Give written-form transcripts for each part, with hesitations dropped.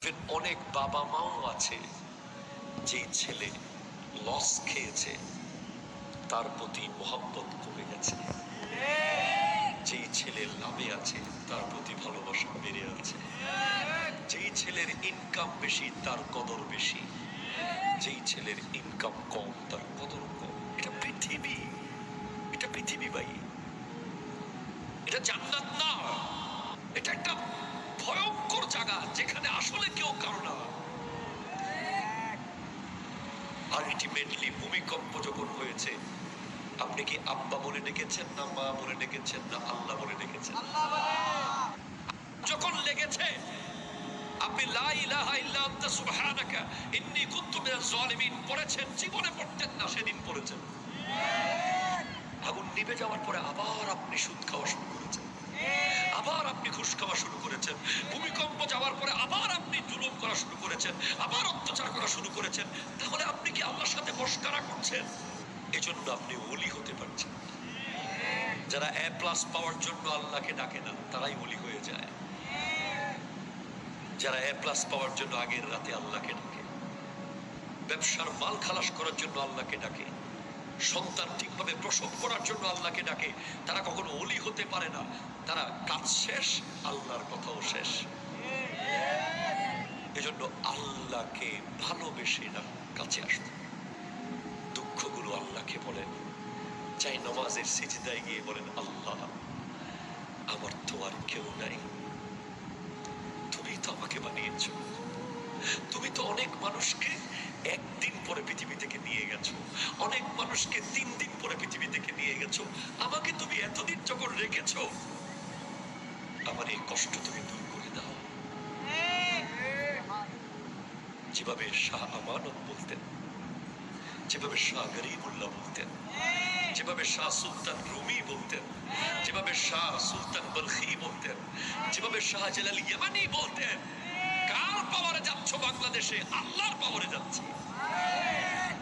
অনেক বাবা মাও আছে যে ছেলে লস খেয়েছে তার প্রতি মোহাব্বত কমে গেছে, যেই ছেলে লাভে আছে তার প্রতি ভালোবাসা বেড়ে আছে, যেই ছেলের ইনকাম বেশি তার কদর বেশি, যেই ছেলের ইনকাম কম তার কদর কম। এটা পৃথিবী, এটা পৃথিবী ভাই, এটা জান্নাত না, এটা একটা ভয়ঙ্কর জায়গা যেখানে আসলে কেউ কারো না। আলটিমেটলি ভূমিকম্প যখন হয়েছে, আপনি কি আব্বা বলে ডেকেছেন না মা বলে ডেকেছেন না আল্লাহ বলে ডেকেছেন? যখন লেগেছে আপনি লা ইলাহা ইল্লা আনতা সুবহানাকা ইন্নী কুনতু মিনাজ জালিমিন পড়েছেন, জীবনে পড়তেন না, সেদিন পড়েছেন। আগুন নিভে যাওয়ার পরে আবার আপনি সুদ খাওয়া শুরু করেছেন, আবার আপনি ঘুষ খাওয়া শুরু করেছেন। ভূমিকম্প যাওয়ার পরে আবার আপনি জুলুম করা শুরু করেছেন, আবার অত্যাচার করা শুরু করেছেন। তাহলে আপনি কি আল্লাহর সাথে মশকরা করছেন? এজন্য আপনি ওলি হতে পারছেন। যারা এ প্লাস পাওয়ার জন্য আল্লাহকে ডাকে না তারাই ওলি হয়ে যায়। যারা এ প্লাস পাওয়ার জন্য আগের রাতে আল্লাহকে ডাকে, ব্যবসার মাল খালাস করার জন্য আল্লাহকে ডাকে, সন্তান ঠিকভাবে প্রসব করার জন্য আল্লাহকে ডাকে, তারা কখনো ওলি হতে পারে না। তারা কাজ শেষ, আল্লাহর কথাও শেষ। এজন্য আল্লাহকে ভালোবেসে না কাছে আসতে, দুঃখগুলো আল্লাহকে বলেন, চাই নামাজের সিজদায় গিয়ে বলেন, আল্লাহ আমার তো আর কেউ নাই, তুমি তো আমাকে বানিয়েছো, তুমি তো অনেক মানুষকে একদিন পরে পৃথিবী থেকে নিয়ে গেছো, অনেক মানুষকে 3 দিন পরে পৃথিবী থেকে নিয়ে গেছো, আমাকে তুমি এতদিন যখন রেখেছো, আমার এই কষ্ট তুমি দূর করে দাও। যেভাবে শাহ আমানত বলতেন, যেভাবে শাহ গরিবুল্লাহ বলতেন, যেভাবে শাহ সুলতান রুমি বলতেন, যেভাবে শাহ সুলতান বলখি বলতেন, যেভাবে শাহ জালাল ইয়ামানি বলতেন, কার পাওয়ারে যাচ্ছ বাংলাদেশে? আল্লাহর পাওয়ারে যাচ্ছে।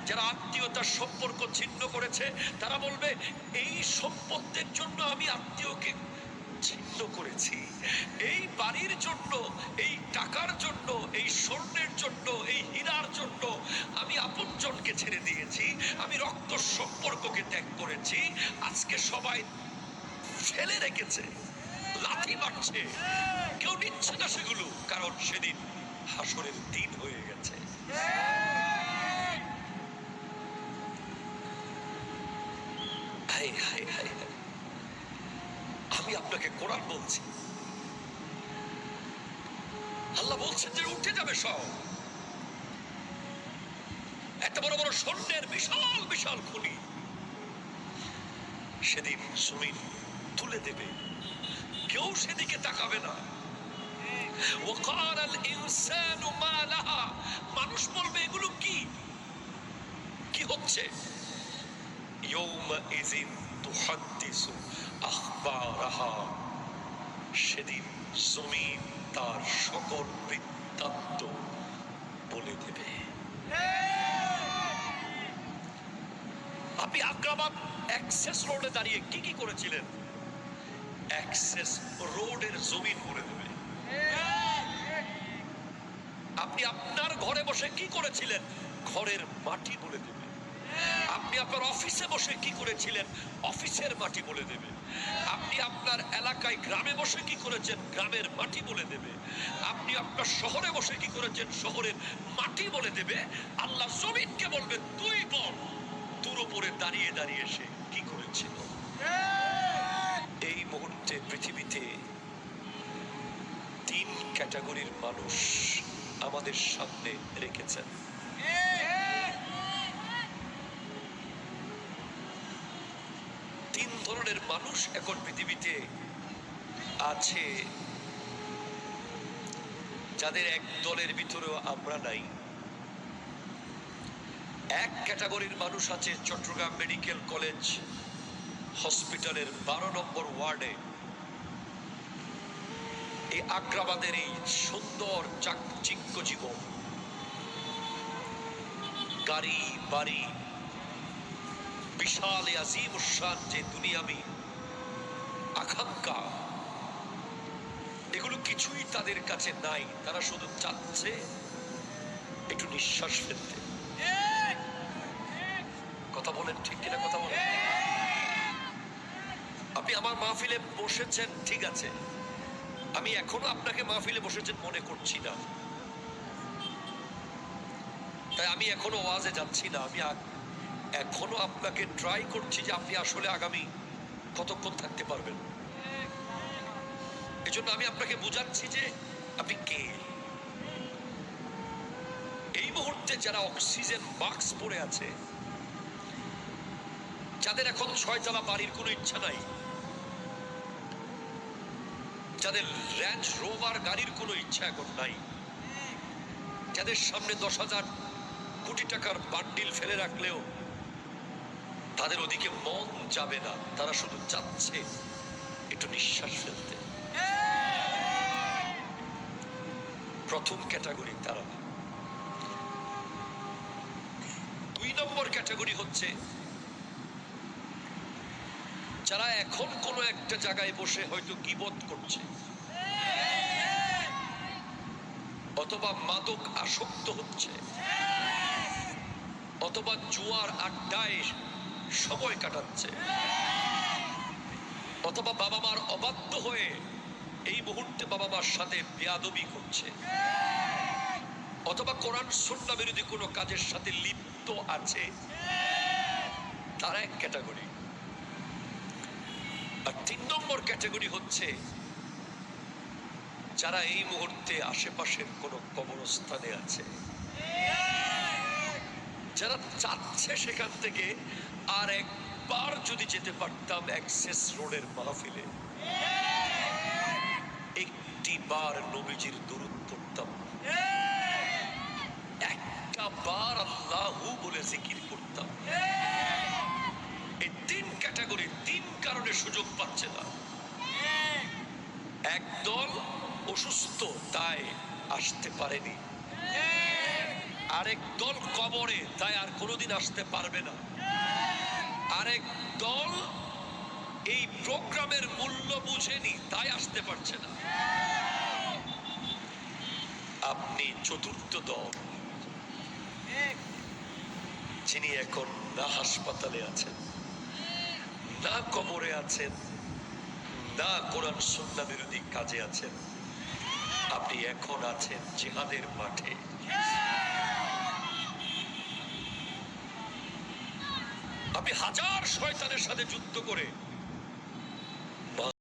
যারা আত্মীয়তার সম্পর্ক ছিন্ন করেছে তারা বলবে, এই সম্পত্তির জন্য আমি আত্মীয়কে ছিন্ন করেছি, এই বাড়ির জন্য, এই টাকার জন্য, এই স্বর্ণের জন্য, এই হীরার জন্য আমি আপনজনকে ছেড়ে দিয়েছি, আমি রক্ত সম্পর্ককে ত্যাগ করেছি। আজকে সবাই ফেলে রেখেছে, লাথি মারছে, কেউ নিচ্ছে না সেগুলো, কারণ সেদিন হাসরের দিন হয়ে গেছে। হায় হায় হায় হায়, আমি আপনাকে কোরআন বলছি, আল্লাহ বলছেন যে উঠে যাবে সব। এত বড় বড় স্বর্ণের বিশাল বিশাল খনি সেদিন জমিন তুলে দেবে, কেউ সেদিকে তাকাবে না। ওয়াকাল ইনসানু মা লাহা, মানুষ বলবে এগুলো কি কি হচ্ছে? ইয়াউমা ইযিন তুহাদ্দিসু আখবারাহা, সেদিন জমিন তার সকল বৃত্তান্ত বলে দেবে। আপনি আগ্রাবাদ অ্যাক্সেস রোডে দাঁড়িয়ে কি কি করেছিলেন? অ্যাক্সেস রোডের জমিন বলে দেবে। আপনি আপনার ঘরে বসে কি করেছিলেন? ঘরের মাটি বলে দেবে। আপনি আপনার অফিসে বসে কি করেছিলেন? অফিসের মাটি বলে দেবে। আপনি আপনার এলাকায় গ্রামে বসে কি করেছেন? গ্রামের মাটি বলে দেবে। আপনি আপনার শহরে বসে কি করেছেন? শহরের মাটি বলে দেবে। আল্লাহ জমিনকে বলবে, তুই বল তোর উপরে দাঁড়িয়ে দাঁড়িয়ে সে কি করেছিল। এই মুহূর্তে পৃথিবীতে 3 ক্যাটাগরির মানুষ আমাদের সামনে রেখেছেন। 3 ধরনের মানুষ এখন পৃথিবীতে আছে, যাদের এক দলের ভিতরেও আমরা নাই। এক ক্যাটাগরির মানুষ আছে চট্টগ্রাম মেডিকেল কলেজ হসপিটালের 12 নম্বর ওয়ার্ডে, এই আগ্রাবাদের এই সুন্দর চাকচিক্য জীবন, গাড়ি বাড়ি, বিশাল আজিম উশান যে দুনিয়াবি আকাঙ্ক্ষা, এগুলো কিছুই তাদের কাছে নাই, তারা শুধু চাচ্ছে একটু নিঃশ্বাস ফেলতে। কথা বলেন ঠিক কিনা? কথা বলেন। আপনি আমার মাহফিলে বসেছেন, ঠিক আছে, আমি এখনো আপনাকে মাহফিলে বসেছেন মনে করছি না, তাই আমি এখনো ওয়াজে যাচ্ছি না। আমি এখনো আপনাকে ট্রাই করছি যে আপনি আসলে আগামী কতক্ষণ থাকতে পারবেন। এজন্য আমি আপনাকে বুঝাচ্ছি যে আপনি কে। এই মুহূর্তে যারা অক্সিজেন মাস্ক পরে আছে, যাদের এখন 6 তলা বাড়ির কোনো ইচ্ছা নাই, যাদের রেঞ্জ রোভার গাড়ির কোনো ইচ্ছা এখন নাই, যাদের সামনে 10,000 কোটি টাকার বান্ডিল ফেলে রাখলেও তাদের ওদিকে মন যাবে না, তারা শুধু চাচ্ছে একটু নিঃশ্বাস ফেলতে। প্রথম ক্যাটাগরি তারা। 2 নম্বর ক্যাটাগরি হচ্ছে যারা এখন কোনো একটা জায়গায় বসে হয়তো গীবত করছে, অথবা মাদক আসক্ত হচ্ছে, অথবা জুয়ার আড্ডায় সময় কাটাচ্ছে, অথবা বাবা মার অবাধ্য হয়ে এই মুহূর্তে বাবা মার সাথে বেয়াদবি করছে, অথবা কোরআন সুন্নাহ বিরোধী কোনো কাজের সাথে লিপ্ত আছে, তারা এক ক্যাটাগরি। আর 3 নম্বর ক্যাটাগরি হচ্ছে যারা এই মুহূর্তে আশেপাশের কোনো কবরস্থানে আছে, যারা চাচ্ছে সেখান থেকে আর একবার যদি যেতে পারতাম অ্যাক্সেস রোডের মাহফিলে, একটি বার নবীজির দরুদ পড়তাম, একটা বার আল্লাহু বলে জিকির করতাম। এই 3 ক্যাটাগরি 3 কারণে সুযোগ পাচ্ছে না। একদল অসুস্থ, তাই আসতে পারেনি। আরেক দল কবরে, তাই আর কোনোদিন আসতে পারবে না। আরেক দল এই প্রোগ্রামের মূল্য বুঝেনি, তাই আসতে পারছে না। আপনি চতুর্থ দল, যিনি এখন না হাসপাতালে আছেন, না কবরে আছেন, না কোরআন সুন্নাহ বিরোধী কাজে আছেন, আপনি এখন আছেন জিহাদের মাঠে। আপনি হাজার শয়তানের সাথে যুদ্ধ করে